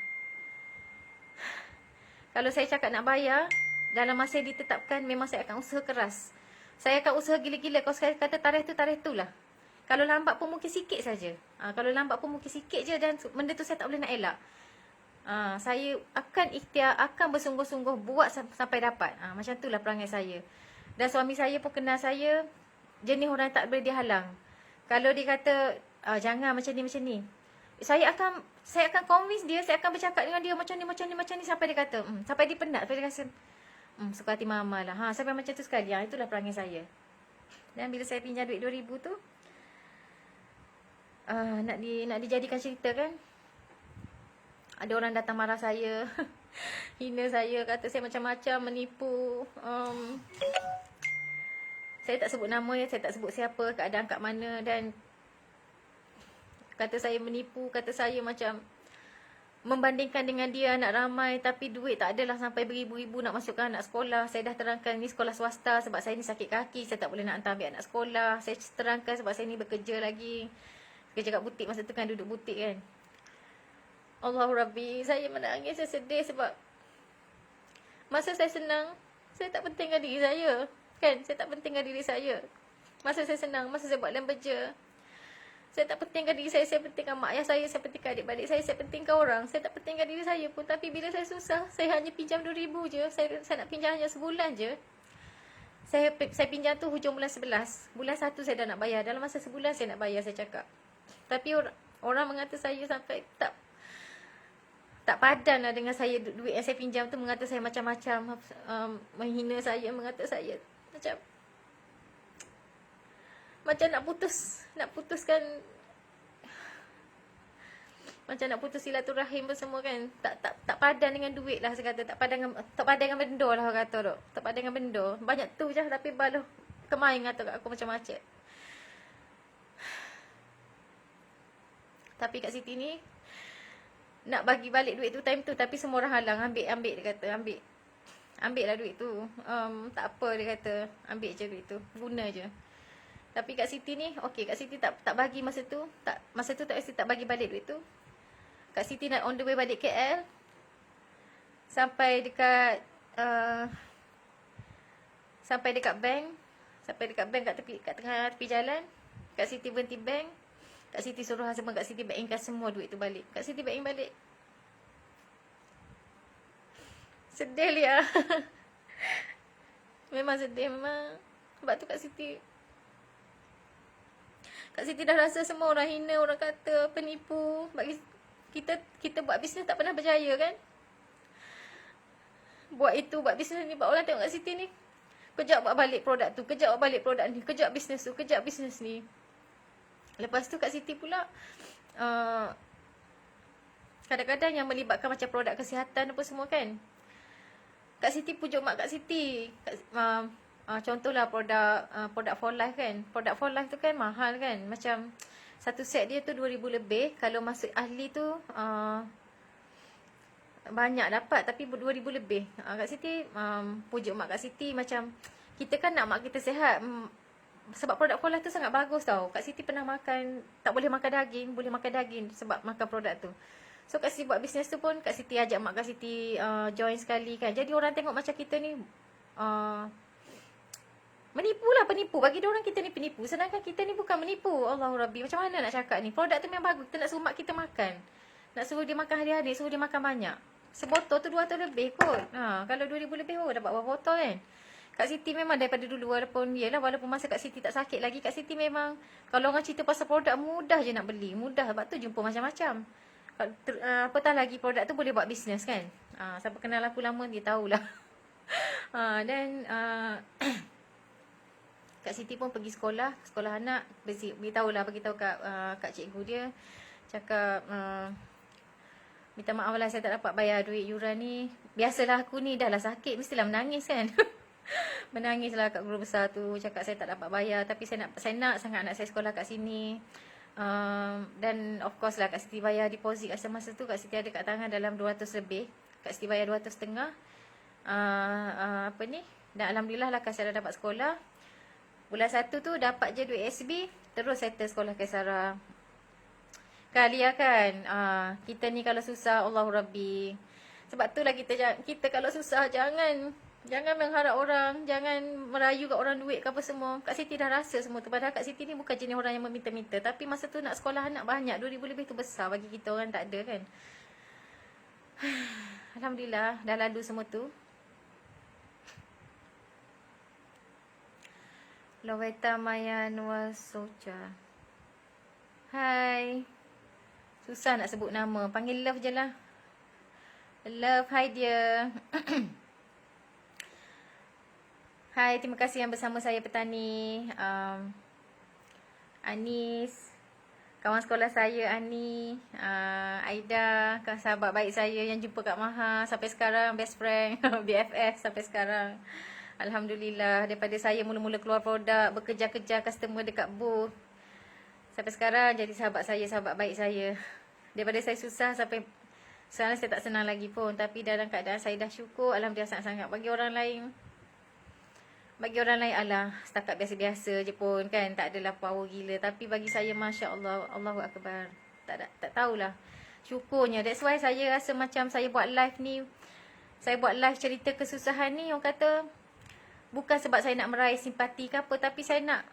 [SPEAKER 1] Kalau saya cakap nak bayar, dalam masa yang ditetapkan, memang saya akan usaha keras. Saya akan usaha gila-gila. Kalau saya kata tarikh tu lah. Kalau lambat pun mungkin sikit saja. Kalau lambat pun mungkin sikit je, dan benda tu saya tak boleh nak elak. Saya akan ikhtiar, akan bersungguh-sungguh buat sampai dapat. Macam itulah perangai saya. Dan suami saya pun kenal saya, jenis orang tak boleh dihalang. Kalau dia kata jangan macam ni, saya akan convince dia, saya akan bercakap dengan dia macam ni sampai dia kata sampai dia penat, sampai dia rasa suka hati mama lah. Sampai macam tu sekali. Itulah perangai saya. Dan bila saya pinjam duit 2,000 tu, nak dijadikan cerita kan, ada orang datang marah saya, hina saya, kata saya macam-macam, menipu. Saya tak sebut nama ya, saya tak sebut siapa, keadaan kat mana, dan kata saya menipu, kata saya macam membandingkan dengan dia anak ramai, tapi duit tak adalah sampai beribu-ribu nak masukkan anak sekolah. Saya dah terangkan ni sekolah swasta sebab saya ni sakit kaki, saya tak boleh nak hantar ambil anak sekolah. Saya terangkan sebab saya ni bekerja lagi, kerja kat butik, masa tu kan duduk butik kan. Allahu Rabbi, saya menangis, saya sedih sebab masa saya senang, saya tak pentingkan diri saya kan. Saya tak pentingkan diri saya. Masa saya senang, masa saya buat lembaja, saya tak pentingkan diri saya pentingkan mak ayah saya pentingkan adik-beradik saya pentingkan orang. Saya tak pentingkan diri saya pun. Tapi bila saya susah, saya hanya pinjam 2,000 je. Saya nak pinjam hanya sebulan je. Saya pinjam tu hujung bulan 11. Bulan 1 saya dah nak bayar. Dalam masa sebulan saya nak bayar, saya cakap. Tapi orang mengata saya sampai tak padan lah dengan saya. Duit yang saya pinjam tu mengata saya macam-macam, menghina saya, mengata saya macam nak putuskan, macam nak putus silaturahim semua kan. Tak padan dengan duit lah, saya kata. Tak padan dengan benda lah, orang kata tu. Tak padan dengan benda. Banyak tu je, tapi baluh kemain kata kat aku macam macet. Tapi kat Siti ni nak bagi balik duit tu time tu, tapi semua orang halang. Ambil dia kata, ambil lah duit tu. Tak apa dia kata, ambil je duit tu, guna je. Tapi kat Siti ni, okey, kat Siti tak bagi masa tu. Masa tu tak bagi balik duit tu. Kat Siti nak on the way balik KL. Sampai dekat bank. Sampai dekat bank kat tengah tepi jalan. Kat Siti berhenti bank. Kat Siti suruh husband kat Siti backingkan semua duit tu balik. Kat Siti backing balik. Sedih Lia. Memang sedih memang. Sebab tu Kak Siti dah rasa semua orang hina, orang kata penipu. Bagi kita buat bisnes tak pernah berjaya kan. Buat bisnes ni, buat orang tengok Kak Siti ni. Kejap buat balik produk tu, kejap buat balik produk ni, kejap bisnes tu, kejap bisnes ni. Lepas tu Kak Siti pula kadang-kadang yang melibatkan macam produk kesihatan apa semua kan. Kak Siti pujuk mak Kak Siti. Contohlah produk for life kan. Produk for life tu kan mahal kan. Macam satu set dia tu 2,000 lebih. Kalau masuk ahli tu banyak dapat, tapi 2,000 lebih. Kak Siti pujuk mak Kak Siti macam, kita kan nak mak kita sihat. Sebab produk for life tu sangat bagus tau. Kak Siti pernah makan, tak boleh makan daging, boleh makan daging sebab makan produk tu. So Kak Siti buat bisnes tu pun, Kak Siti ajak mak Kak Siti join sekali kan. Jadi orang tengok macam kita ni menipu lah, penipu. Bagi diorang kita ni penipu, sedangkan kita ni bukan menipu. Allahu Rabbi, macam mana nak cakap ni. Produk tu memang bagus, kita nak suruh mak kita makan. Nak suruh dia makan hari-hari, suruh dia makan banyak. Sebotol tu 200 lebih kot. Kalau 2,000 lebih dapat berapa botol kan. Kak Siti memang daripada dulu, walaupun masa Kak Siti tak sakit lagi, Kak Siti memang kalau orang cerita pasal produk mudah je nak beli, mudah. Sebab tu jumpa macam-macam. Apatah lagi produk tu boleh buat bisnes kan. Siapa kenal aku lama dia tahulah. Dan Kak Siti pun pergi sekolah anak, beritahu lah, beritahu kat cikgu dia, cakap minta maaf lah saya tak dapat bayar duit yuran ni. Biasalah aku ni dah lah sakit mestilah menangis kan. Menangis lah kat guru besar tu, cakap saya tak dapat bayar, tapi saya nak sangat anak saya sekolah kat sini. Dan of course lah Kak Siti bayar deposit kat masa tu. Kak Siti ada kat tangan dalam 200 lebih. Kak Siti bayar 200.5. Dan alhamdulillah lah Kak saya dah dapat sekolah. Bulan 1 tu dapat je duit SB, terus settle sekolah Kaisara. Kali ya kan, kita ni kalau susah, Allahu Rabbi. Sebab tu lah kita kalau susah jangan mengharap orang, jangan merayu kat orang duit ke apa semua. Kak Siti dah rasa semua tu. Padahal Kak Siti ni bukan jenis orang yang meminta-minta. Tapi masa tu nak sekolah anak banyak, 2,000 lebih tu besar bagi kita orang tak ada kan. Alhamdulillah dah lalu semua tu. Loveta Mayan Wasocha. Hai. Susah nak sebut nama. Panggil Love je lah. Love, hi dia. Hai, terima kasih yang bersama saya petani. Anis, kawan sekolah saya Ani, Aida, sahabat baik saya yang jumpa kat Maha sampai sekarang, best friend, BFF sampai sekarang. Alhamdulillah, daripada saya mula-mula keluar produk, bekerja-kerja customer dekat booth, sampai sekarang jadi sahabat saya, sahabat baik saya. Daripada saya susah sampai sekarang saya tak senang lagi pun. Tapi dalam keadaan saya dah syukur, alhamdulillah sangat-sangat. Bagi orang lain alah, setakat biasa-biasa je pun kan, tak adalah power gila. Tapi bagi saya, Masya Allah, Allahu Akbar, tak tahulah. Syukurnya, that's why saya rasa macam saya buat live ni, saya buat live cerita kesusahan ni, orang kata bukan sebab saya nak meraih simpati ke apa, tapi saya nak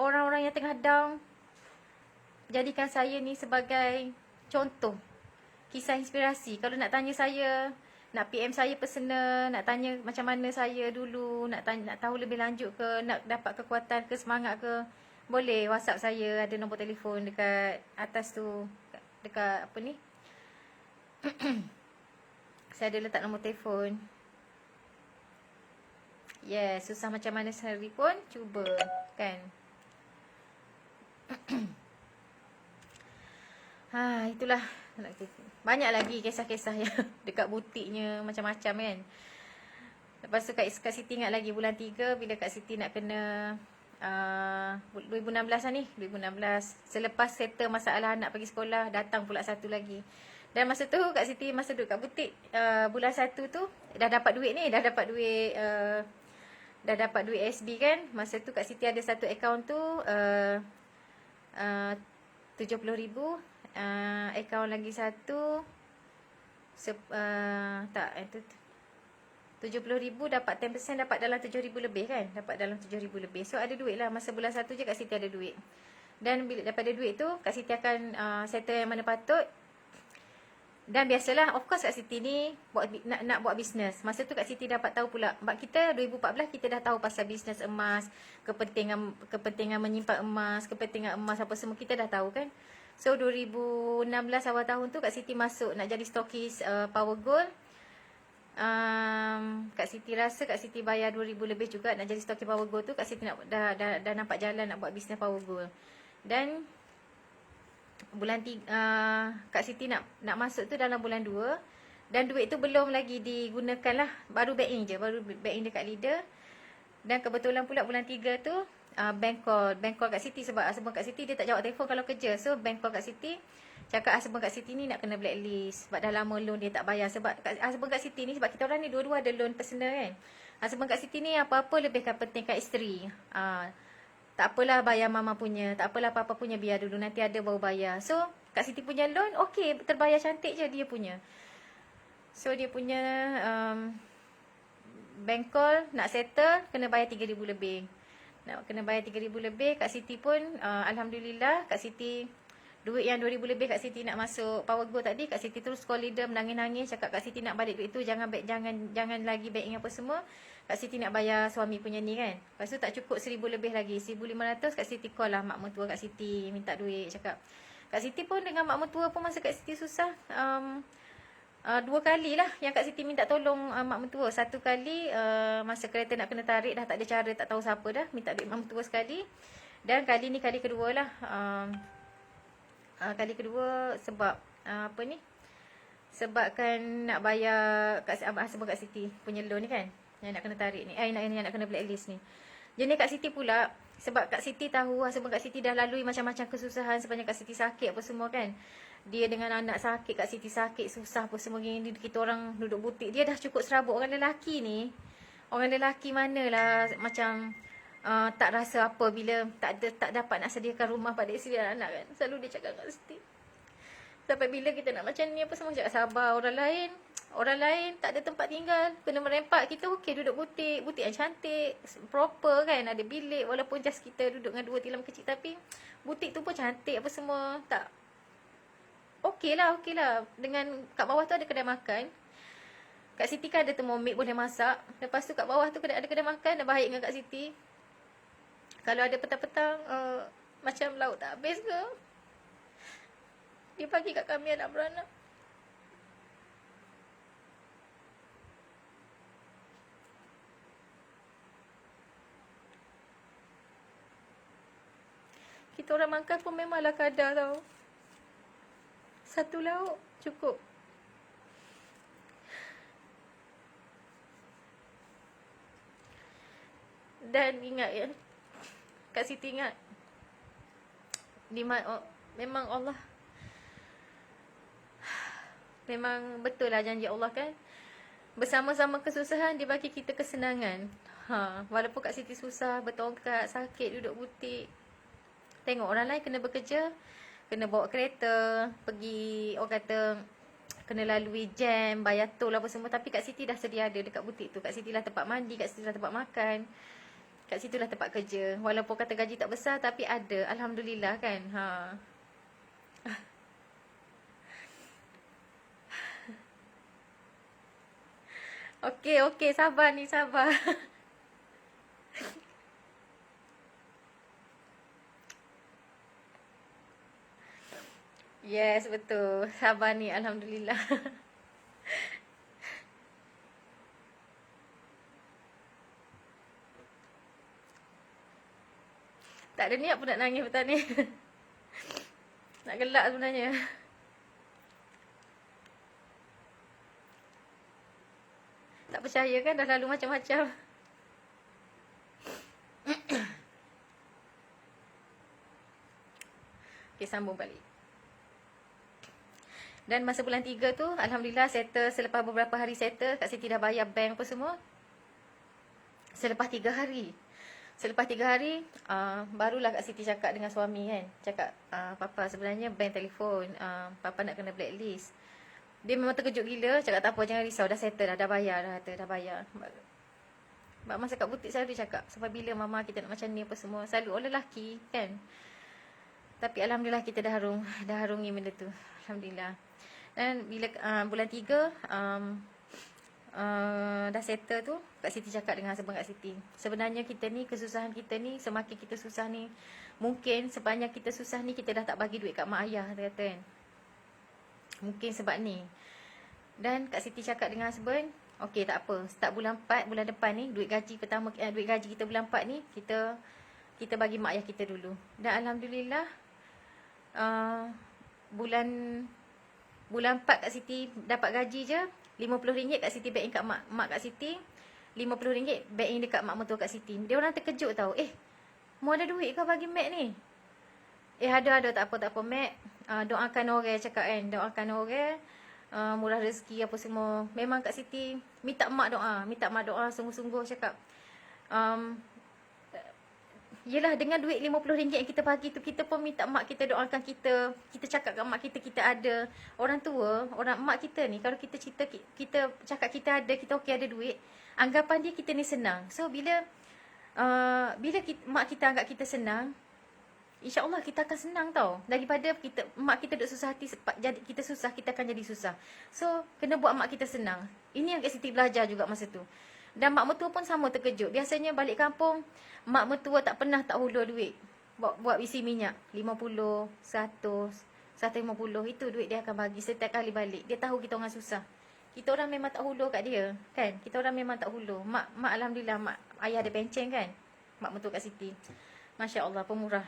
[SPEAKER 1] orang-orang yang tengah down, jadikan saya ni sebagai contoh, kisah inspirasi. Kalau nak tanya saya, nak PM saya personal, nak tanya macam mana saya dulu, nak tahu lebih lanjut ke, nak dapat kekuatan ke, semangat ke, boleh WhatsApp saya, ada nombor telefon dekat atas tu, dekat apa ni, saya ada letak nombor telefon. Yes, susah macam mana sehari pun cuba kan. Itulah. Banyak lagi kisah-kisah yang dekat butiknya macam-macam kan. Lepas tu Kak Siti ingat lagi bulan 3 bila Kak Siti nak kena 2016 lah ni, 2016. Selepas settle masalah anak pergi sekolah, datang pula satu lagi. Dan masa tu Kak Siti masa duduk kat butik, bulan 1 tu dah dapat duit ni, dah dapat duit SB kan. Masa tu Kak Siti ada satu akaun tu 70,000. Akaun lagi satu 70,000 dapat 10%, dapat dalam 7,000 lebih kan. Dapat dalam 7,000 lebih. So ada duit lah. Masa bulan 1 je Kak Siti ada duit. Dan bila daripada duit tu Kak Siti akan settle yang mana patut. Dan biasalah, of course Kak Siti ni nak buat bisnes. Masa tu Kak Siti dapat tahu pula, kita 2014 kita dah tahu pasal bisnes emas, kepentingan menyimpan emas, kepentingan emas apa semua kita dah tahu kan. So 2016 awal tahun tu Kak Siti masuk nak jadi stokis Power Gold. Kak Siti rasa Kak Siti bayar 2,000 lebih juga nak jadi stokis Power Gold tu. Kak Siti dah nampak jalan nak buat bisnes Power Gold. Dan bulan 3 Kak Siti nak masuk tu dalam bulan 2. Dan duit tu belum lagi digunakan lah, baru back in je, baru back in dekat leader. Dan kebetulan pula bulan 3 tu bank call Kak Siti, sebab husband Kak Siti dia tak jawab telefon kalau kerja. So bank call Kak Siti, cakap husband Kak Siti ni nak kena blacklist sebab dah lama loan dia tak bayar. Sebab husband Kak Siti ni, sebab kita orang ni dua-dua ada loan personal kan. Husband Kak Siti ni apa-apa lebihkan pentingkan isteri. Tak apalah bayar mama punya, tak apalah papa punya, biar dulu nanti ada baru bayar. So Kak Siti punya loan okey, terbayar cantik je dia punya. So dia punya bank call nak settle kena bayar 3,000 lebih. Nak kena bayar 3,000 lebih. Kak Siti pun alhamdulillah, Kak Siti duit yang 2,000 lebih Kak Siti nak masuk Power Gold tadi, Kak Siti terus call leader menangis-nangis, cakap Kak Siti nak balik duit tu, jangan lagi banking apa semua. Kak Siti nak bayar suami punya ni kan. Lepas tu tak cukup 1,000 lebih lagi, 1,500. Kak Siti call lah mak mertua Kak Siti minta duit, cakap Kak Siti pun dengan mak mentua pun masa Kak Siti susah, 2 kali lah yang Kak Siti minta tolong mak mentua. Satu kali masa kereta nak kena tarik, dah tak ada cara, tak tahu siapa dah, minta duit mak mentua sekali. Dan kali ni kali kedua lah. Kali kedua sebab apa ni, sebabkan nak bayar sebab Kak Siti punya loan ni kan, yang nak kena tarik ni, nak kena blacklist ni. Jadi Kak Siti pula, sebab Kak Siti tahu sebab Kak Siti dah lalui macam-macam kesusahan sepanjang Kak Siti sakit apa semua kan. Dia dengan anak sakit, Kak Siti sakit, susah apa semua gini, kita orang duduk butik. Dia dah cukup serabut. Orang lelaki ni, orang lelaki manalah macam tak rasa apa bila tak dapat nak sediakan rumah pada isteri dan anak kan. Selalu dia cakap Kak Siti, sampai bila kita nak macam ni apa semua, cakap sabar. Orang lain tak ada tempat tinggal, kena merempak. Kita okey duduk butik yang cantik, proper kan, ada bilik, walaupun just kita duduk dengan 2 tilam kecil, tapi butik tu pun cantik apa semua. Tak okey lah. Dengan kat bawah tu ada kedai makan. Kak Siti kan ada thermomix, boleh masak. Lepas tu kat bawah tu ada kedai makan. Dah baik dengan Kak Siti. Kalau ada petang-petang macam lauk tak habis ke, dia bagi kat kami anak beranak. Kita orang makan pun memanglah kadar tau. Satu lauk cukup. Dan ingat ya, Kak Siti ingat, memang Allah, memang betul lah janji Allah kan. Bersama-sama kesusahan, dia bagi kita kesenangan. Walaupun Kak Siti susah, bertongkat, sakit, duduk butik. Tengok orang lain kena bekerja, kena bawa kereta, pergi, orang kata, kena lalui jam, bayar tol apa semua. Tapi Kak Siti dah sedia ada dekat butik tu. Kak Siti lah tempat mandi, Kak Siti lah tempat makan, Kak Siti lah tempat kerja. Walaupun kata gaji tak besar, tapi ada. Alhamdulillah kan. Okey, sabar ni, sabar. Yes, betul. Sabar ni, alhamdulillah. Tak ada niat pun nak nangis petang ni. Nak gelak sebenarnya. Tak percaya kan, dah lalu macam-macam. Okay, sambung balik. Dan masa bulan 3 tu, alhamdulillah settle. Selepas beberapa hari settle, Kak Siti dah bayar bank apa semua. Selepas 3 hari, barulah Kak Siti cakap dengan suami kan. Cakap, Papa sebenarnya bank telefon, Papa nak kena blacklist. Dia memang terkejut gila. Cakap tak apa, jangan risau, dah settle dah bayar dah. Dah bayar. Masa kat butik selalu dia cakap, sampai bila mama kita nak macam ni apa semua. Selalu orang lelaki kan. Tapi alhamdulillah kita dah harungi benda tu. Alhamdulillah. Dan bila bulan 3 dah settle tu, Kak Siti cakap dengan husband Kak Siti, sebenarnya kita ni, kesusahan kita ni, semakin kita susah ni, mungkin sepanjang kita susah ni, kita dah tak bagi duit kat mak ayah, dia kata kan. Mungkin sebab ni. Dan Kak Siti cakap dengan husband, okey tak apa, start bulan 4, bulan depan ni, duit gaji kita bulan 4 ni, kita bagi mak ayah kita dulu. Dan alhamdulillah, bulan 4 Kak Siti dapat gaji je, RM50 Kak Siti back in kat mak Kak Siti, RM50 back in dekat mak mentua Kak Siti. Dia orang terkejut tau. Mau ada duit kau bagi Mac ni? Ada, tak apa Mac. Doakan orang, cakap kan, doakan orang, murah rezeki apa semua. Memang Kak Siti minta mak doa sungguh-sungguh, cakap yelah, dengan duit RM50 yang kita bagi tu, kita pun minta mak kita doakan kita. Kita cakap kat mak kita ada. Orang tua, orang mak kita ni, kalau kita cerita, kita cakap kita ada, kita okey ada duit, anggapan dia kita ni senang. So bila mak kita anggap kita senang, InsyaAllah kita akan senang tau. Daripada mak kita duduk susah hati, jadi kita susah, kita akan jadi susah. So kena buat mak kita senang. Ini yang Kak Siti belajar juga masa tu. Dan mak mertua pun sama terkejut. Biasanya balik kampung, mak mertua tak pernah tak hulur duit buat isi minyak. 50, 100, 150. Itu duit dia akan bagi setiap kali balik. Dia tahu kita orang susah. Kita orang memang tak hulur kat dia, kan? Kita orang memang tak hulur. Mak alhamdulillah, mak ayah ada pencen kan? Mak mentua kat Siti. Masya Allah, pemurah.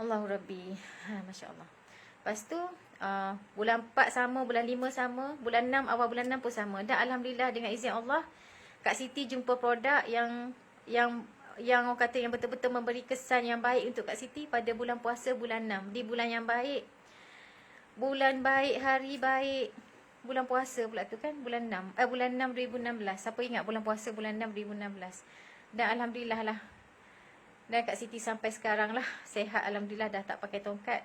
[SPEAKER 1] Allahu Rabbi. Masya Allah. Lepas tu, bulan 4 sama, bulan 5 sama, bulan 6, awal bulan 6 pun sama. Dan alhamdulillah dengan izin Allah, Kak Siti jumpa produk yang orang kata yang betul-betul memberi kesan yang baik untuk Kak Siti pada bulan puasa bulan 6. Di bulan yang baik, bulan baik, hari baik, bulan puasa pula tu kan, bulan 6 2016. Siapa ingat bulan puasa bulan 6 2016? Dan alhamdulillah lah, dan Kak Siti sampai sekarang lah sehat, alhamdulillah, dah tak pakai tongkat.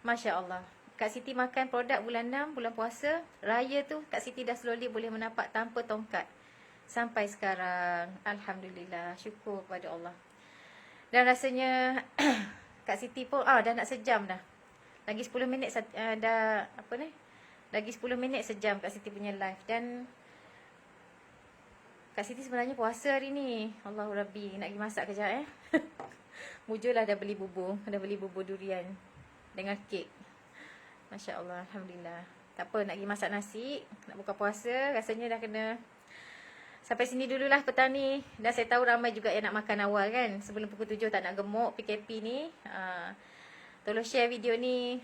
[SPEAKER 1] Masya Allah. Kak Siti makan produk bulan 6 bulan puasa raya tu, Kak Siti dah slowly boleh menapak tanpa tongkat sampai sekarang. Alhamdulillah, syukur kepada Allah. Dan rasanya Kak Siti pun dah nak sejam dah. Lagi 10 minit dah apa ni? Lagi 10 minit sejam Kak Siti punya live. Dan Kak Siti sebenarnya puasa hari ni. Allahu Rabbi, nak pergi masak kejap Mujur lah dah beli bubur durian dengan kek. Masya Allah, alhamdulillah. Tak apa, nak pergi masak nasi, nak buka puasa. Rasanya dah kena. Sampai sini dululah petang ni. Dan saya tahu ramai juga yang nak makan awal kan, sebelum pukul 7 tak nak gemuk PKP ni. Tolong share video ni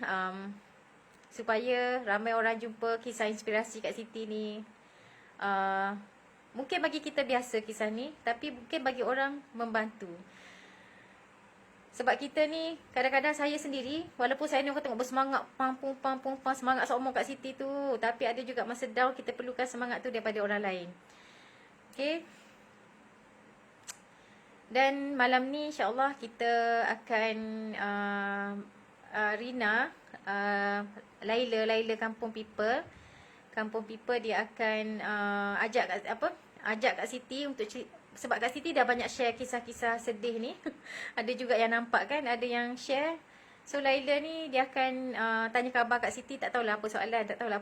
[SPEAKER 1] supaya ramai orang jumpa kisah inspirasi Kak Siti ni. Mungkin bagi kita biasa kisah ni, tapi mungkin bagi orang membantu. Sebab kita ni, kadang-kadang saya sendiri, walaupun saya ni orang tengok bersemangat, pang, semangat seumur Kak Siti tu, tapi ada juga masa down, kita perlukan semangat tu daripada orang lain. Okay. Dan malam ni insyaAllah kita akan Rina, Laila Kampung People dia akan ajak Kak Siti untuk sebab Kak Siti dah banyak share kisah-kisah sedih ni. Ada juga yang nampak kan, ada yang share. So Laila ni dia akan tanya khabar Kak Siti, tak tahulah apa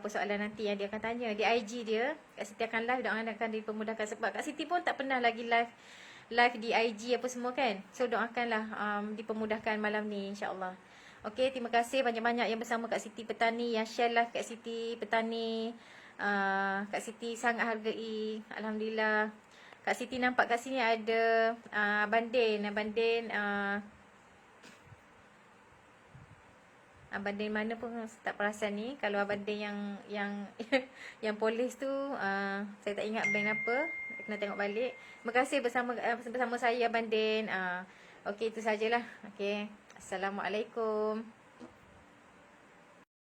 [SPEAKER 1] soalan nanti yang dia akan tanya. Di IG dia, Kak Siti akan live, doakan akan dipermudahkan. Sebab Kak Siti pun tak pernah lagi live di IG apa semua kan. So doakanlah dipermudahkan malam ni insyaAllah. Okay, terima kasih banyak-banyak yang bersama Kak Siti Petani, yang share live Kak Siti Petani. Kak Siti sangat hargai, alhamdulillah. Kak Siti nampak kat sini ada Abang Din mana pun tak perasan ni. Kalau Abang Din yang yang polis tu, saya tak ingat band apa, kena tengok balik. Terima kasih bersama saya Abang Din. Okey, itu sajalah. Okey, Assalamualaikum.